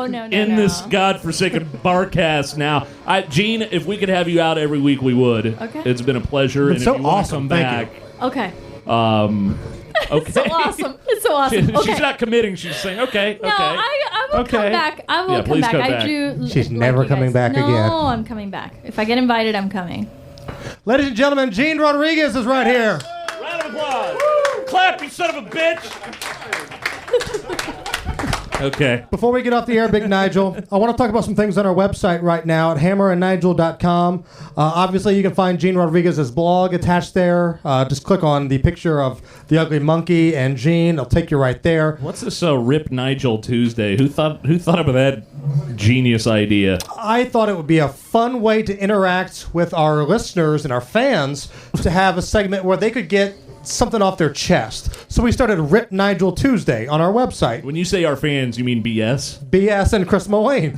Oh, no. In this godforsaken barcast now. Gene, if we could have you out every week, we would. Okay. It's been a pleasure. It's and so if you want to awesome. come Thank back, Okay. okay. It's so awesome. It's so awesome. Okay. She's not committing. She's saying, okay, No, okay. I will Okay. come back. I will Yeah, come please back. come I back. do. She's like never you coming guys. back no, again. No, I'm coming back. If I get invited, I'm coming. Ladies and gentlemen, Gene Rodriguez is right here. Round of applause. Clap, you son of a bitch. Okay. Before we get off the air, Big Nigel, I want to talk about some things on our website right now at hammerandnigel.com. Obviously, you can find Gene Rodriguez's blog attached there. Just click on the picture of the ugly monkey and Gene. It'll take you right there. What's this Rip Nigel Tuesday? Who thought of that genius idea? I thought it would be a fun way to interact with our listeners and our fans to have a segment where they could get something off their chest. So we started Rip Nigel Tuesday on our website. When you say our fans, you mean BS? BS and Chris Mullane.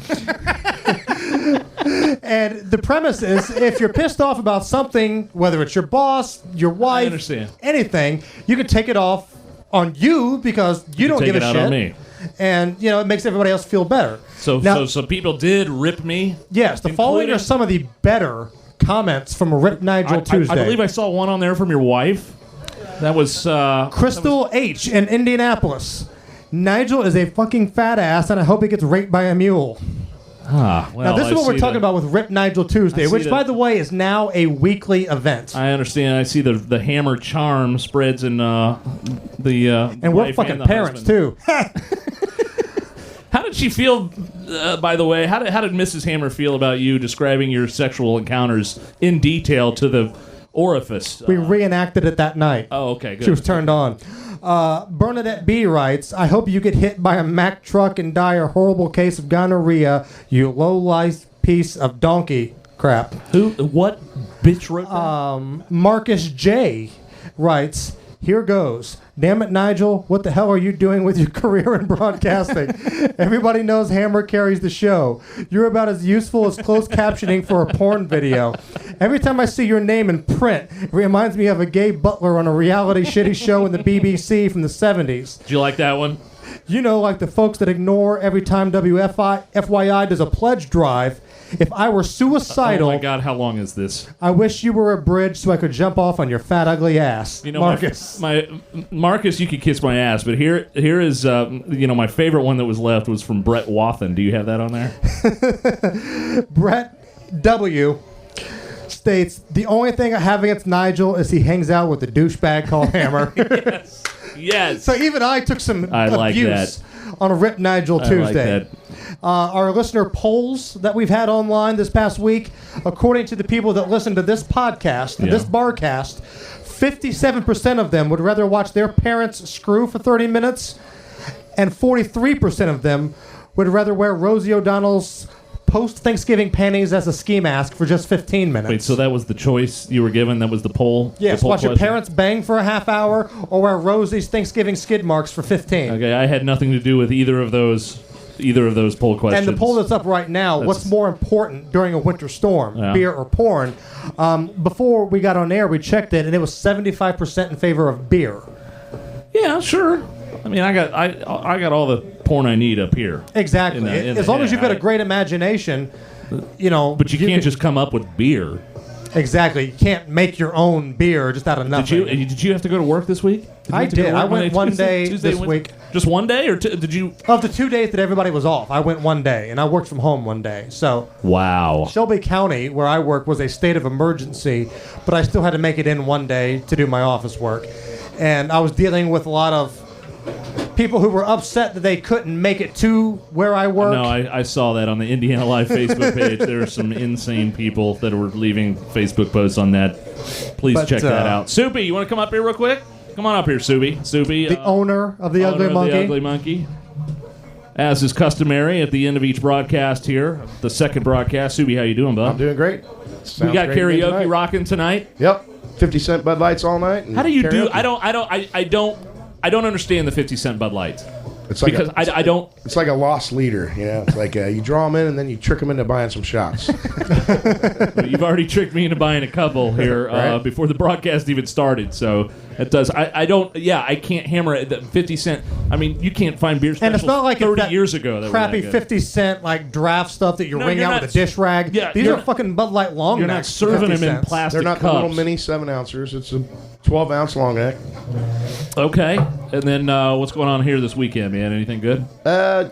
And the premise is, if you're pissed off about something, whether it's your boss, your wife, understand. anything, you can take it off on you because you don't take give it a out shit. on me. And, it makes everybody else feel better. So Now- so people did rip me? Yes, the following are some of the better comments from Rip Nigel Tuesday. I believe I saw one on there from your wife. That was Crystal H. in Indianapolis. Nigel is a fucking fat ass, and I hope he gets raped by a mule. well, Now, this is what we're talking about with Rip Nigel Tuesday, I see which, that- by the way, is now a weekly event. I understand. I see the hammer charm spreads in the And we're wife fucking and the parents, husband. too. How did she feel? By the way, how did Mrs. Hammer feel about you describing your sexual encounters in detail to the orifice? We reenacted it that night. Oh, okay, good. She was turned on. Bernadette B. writes, I hope you get hit by a Mack truck and die a horrible case of gonorrhea, you low-life piece of donkey crap. What bitch wrote that? Marcus J. writes, here goes. Damn it, Nigel, what the hell are you doing with your career in broadcasting? Everybody knows Hammer carries the show. You're about as useful as closed captioning for a porn video. Every time I see your name in print, it reminds me of a gay butler on a reality shitty show in the BBC from the 70s. Did you like that one? Like the folks that ignore every time FYI does a pledge drive. If I were suicidal, Oh my God, how long is this? I wish you were a bridge so I could jump off on your fat, ugly ass. Marcus. My Marcus, you could kiss my ass, but here is my favorite one that was left was from Brett Wathen. Do you have that on there? Brett W. states, the only thing I have against Nigel is he hangs out with the douchebag called Hammer. Yes. So even I took some like abuse on a Rip Nigel Tuesday. Like that. Our listener polls that we've had online this past week, according to the people that listen to this podcast, this barcast, 57% of them would rather watch their parents screw for 30 minutes, and 43% of them would rather wear Rosie O'Donnell's post-Thanksgiving panties as a ski mask for just 15 minutes. Wait, so that was the choice you were given? That was the poll? Yes, the poll watch your question? parents bang for a half hour or wear Rosie's Thanksgiving skid marks for 15. Okay, I had nothing to do with either of those either of those poll questions. And the poll that's up right now, what's more important during a winter storm, beer or porn? Before we got on air, we checked it, and it was 75% in favor of beer. Yeah, sure. I mean, I got all the porn I need up here. Exactly. As long as you've got a great imagination, you know. But you can't just come up with beer. Exactly. You can't make your own beer just out of nothing. Did you have to go to work this week? I did. I went one day this week. Just one day, or did you? Of the 2 days that everybody was off, I went one day, and I worked from home one day. So wow. Shelby County, where I work, was a state of emergency, but I still had to make it in one day to do my office work, and I was dealing with a lot of people who were upset that they couldn't make it to where I work. No, I saw that on the Indiana Live Facebook page. There are some insane people that were leaving Facebook posts on that. Please check that out. Soupy, you want to come up here real quick? Come on up here, Soupy. Soupy, the owner of the Ugly Monkey. The Ugly Monkey. As is customary at the end of each broadcast here, the second broadcast. Soupy, how you doing, bud? I'm doing great. We got karaoke rocking tonight. Yep, 50-cent Bud Lights all night. How do you do? I don't understand the 50-cent Bud Lights. It's like because I don't. It's like a lost leader, you know. It's like you draw them in and then you trick them into buying some shots. You've already tricked me into buying a couple here right? Before the broadcast even started. So it does. I don't. Yeah, I can't hammer it. 50-cent. I mean, you can't find beer specials. And it's not like 30 years ago. That crappy 50-cent like draft stuff that you wring out with a dish rag. Yeah, these are fucking Bud Light long necks. You're not serving them in plastic. They're not cups. the little mini 7-ounces. It's a 12-ounce long neck. Okay, and then what's going on here this weekend, man? Anything good?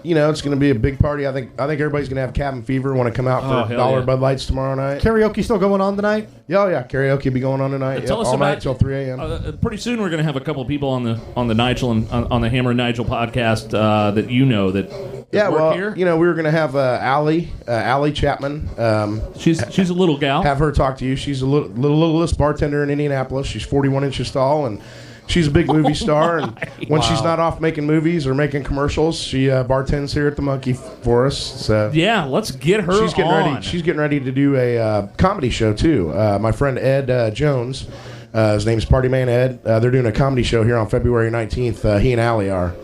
You know, it's going to be a big party. I think everybody's going to have cabin fever. Want to come out for $1 Bud Lights tomorrow night? Karaoke still going on tonight? Yeah, karaoke will be going on tonight. Tell us all about night till 3 a.m. Pretty soon we're going to have a couple people on the Nigel and on the Hammer and Nigel podcast that you know that work here. You know, we were going to have Allie Chapman. She's a little gal. Have her talk to you. She's a littlest bartender in Indianapolis. She's 41 inches tall and she's a big movie star, and when she's not off making movies or making commercials, she bartends here at the Monkey for us. So yeah, let's get her she's getting on. ready. She's getting ready to do a comedy show too. My friend Ed Jones, his name's Party Man Ed. They're doing a comedy show here on February 19th. He and Allie are.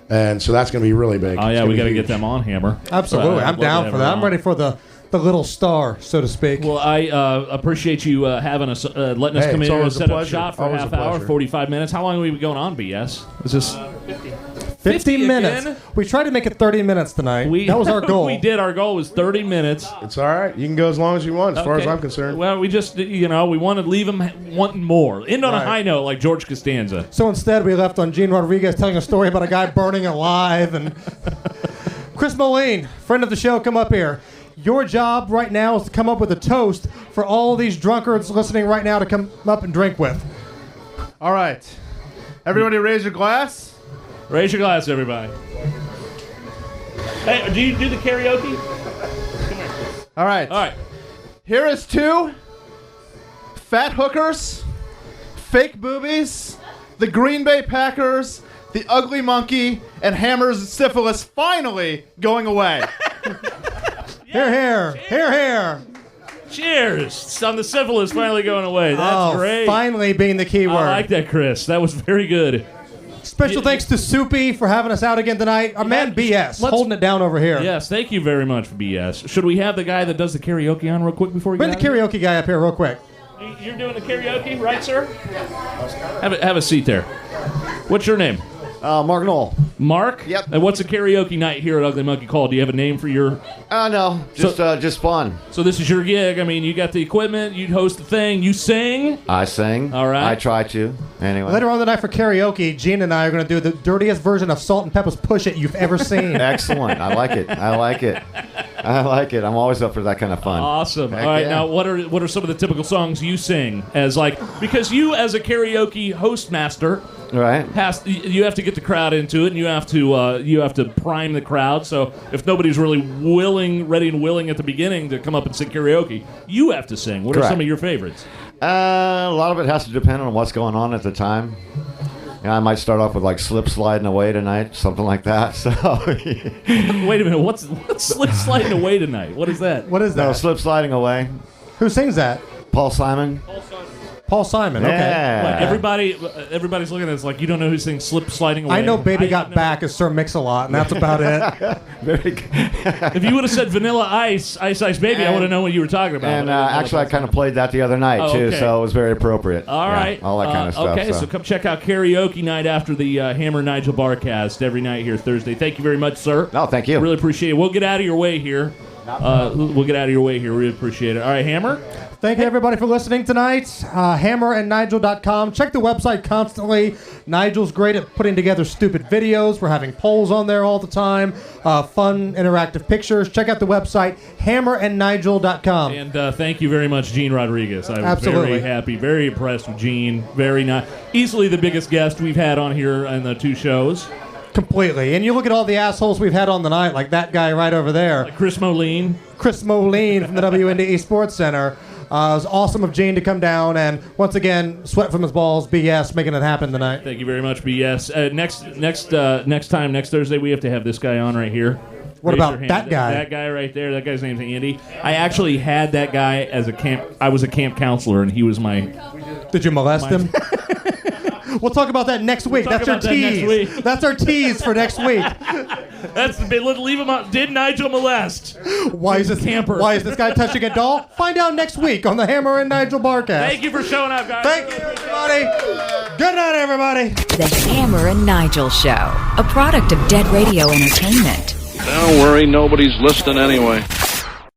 And so that's going to be really big. Oh, yeah, we got to get them on, Hammer. Absolutely. I'm down for that. I'm ready for the little star, so to speak. Well, I appreciate you having us, letting us come in and set up shop for a half hour, 45 minutes. How long have we been going on, BS? Is this 50 minutes. Again? We tried to make it 30 minutes tonight. That was our goal. We did. Our goal was 30 minutes. It's all right. You can go as long as you want, as far as I'm concerned. Well, we just, we want to leave them wanting more. End on a high note, like George Costanza. So instead, we left on Gene Rodriguez telling a story about a guy burning alive. And Chris Moline, friend of the show, come up here. Your job right now is to come up with a toast for all these drunkards listening right now to come up and drink with. All right. Everybody raise your glass. Raise your glass, everybody. Hey, do you do the karaoke? Come here. All right. All right. Here is to fat hookers, fake boobies, the Green Bay Packers, the Ugly Monkey, and Hammer's syphilis finally going away. Hear, hear. Hear, hear. Cheers on the syphilis finally going away. That's great. Finally being the key word. I like that, Chris. That was very good. Special thanks to Soupy for having us out again tonight. Our man BS holding it down over here. Yes, thank you very much for BS. Should we have the guy that does the karaoke on real quick before we bring the karaoke guy up here real quick? You're doing the karaoke, right, sir? Have a seat there. What's your name? Mark Knoll. Mark? Yep. And what's a karaoke night here at Ugly Monkey called? Do you have a name for your... No, just fun. So this is your gig. I mean, you got the equipment, you host the thing, you sing? I sing. All right. I try to. Anyway. Later on tonight for karaoke, Gene and I are going to do the dirtiest version of Salt and Pepper's Push It you've ever seen. Excellent. I like it. I'm always up for that kind of fun. Awesome. Heck all right, now what are some of the typical songs you sing because you as a karaoke host master... Right. You have to get the crowd into it, and you have to prime the crowd. So if nobody's really ready and willing at the beginning to come up and sing karaoke, you have to sing. What are some of your favorites? A lot of it has to depend on what's going on at the time. I might start off with like "Slip Sliding Away Tonight," something like that. So. Wait a minute. What's "Slip Sliding Away Tonight"? What is that? What is that? No, "Slip Sliding Away." Who sings that? Paul Simon. Paul Simon. Okay. Yeah. Like everybody's looking at us like you don't know who's saying slip sliding away. I know Baby Got Back as Sir Mix-a-Lot, and that's about it. Very good. If you would have said Vanilla Ice, Ice Baby, I would have known what you were talking about. And actually, I kind of played that the other night, too, okay. so it was very appropriate. All right. All that kind of stuff. Okay, so come check out karaoke night after the Hammer and Nigel Barcast every night here Thursday. Thank you very much, sir. No, thank you. Really appreciate it. We'll get out of your way here. We'll get out of your way here. Really appreciate it. All right, Hammer? Thank you, everybody, for listening tonight. HammerandNigel.com. Check the website constantly. Nigel's great at putting together stupid videos. We're having polls on there all the time. Fun, interactive pictures. Check out the website, HammerandNigel.com. And thank you very much, Gene Rodriguez. I was Absolutely. very happy, very impressed with Gene. Very nice. Easily the biggest guest we've had on here in the two shows. Completely. And you look at all the assholes we've had on the night, like that guy right over there. Like Chris Moline. Chris Moline from the WNDE Sports Center. It was awesome of Gene to come down and, once again, sweat from his balls, BS, making it happen tonight. Thank you very much, BS. Next Thursday, we have to have this guy on right here. What Raise about your hand. that guy? That guy right there. That guy's name's Andy. I actually had that guy as a camp. I was a camp counselor, and he was my. Did you molest him? We'll talk about that next week. That's our tease. That's our tease for next week. That's the bit. Leave him out. Did Nigel molest? Why is this guy touching a doll? Find out next week on the Hammer and Nigel Barcast. Thank you for showing up, guys. Thank you, everybody. Good night, everybody. The Hammer and Nigel Show, a product of Dead Radio Entertainment. Don't worry, nobody's listening anyway.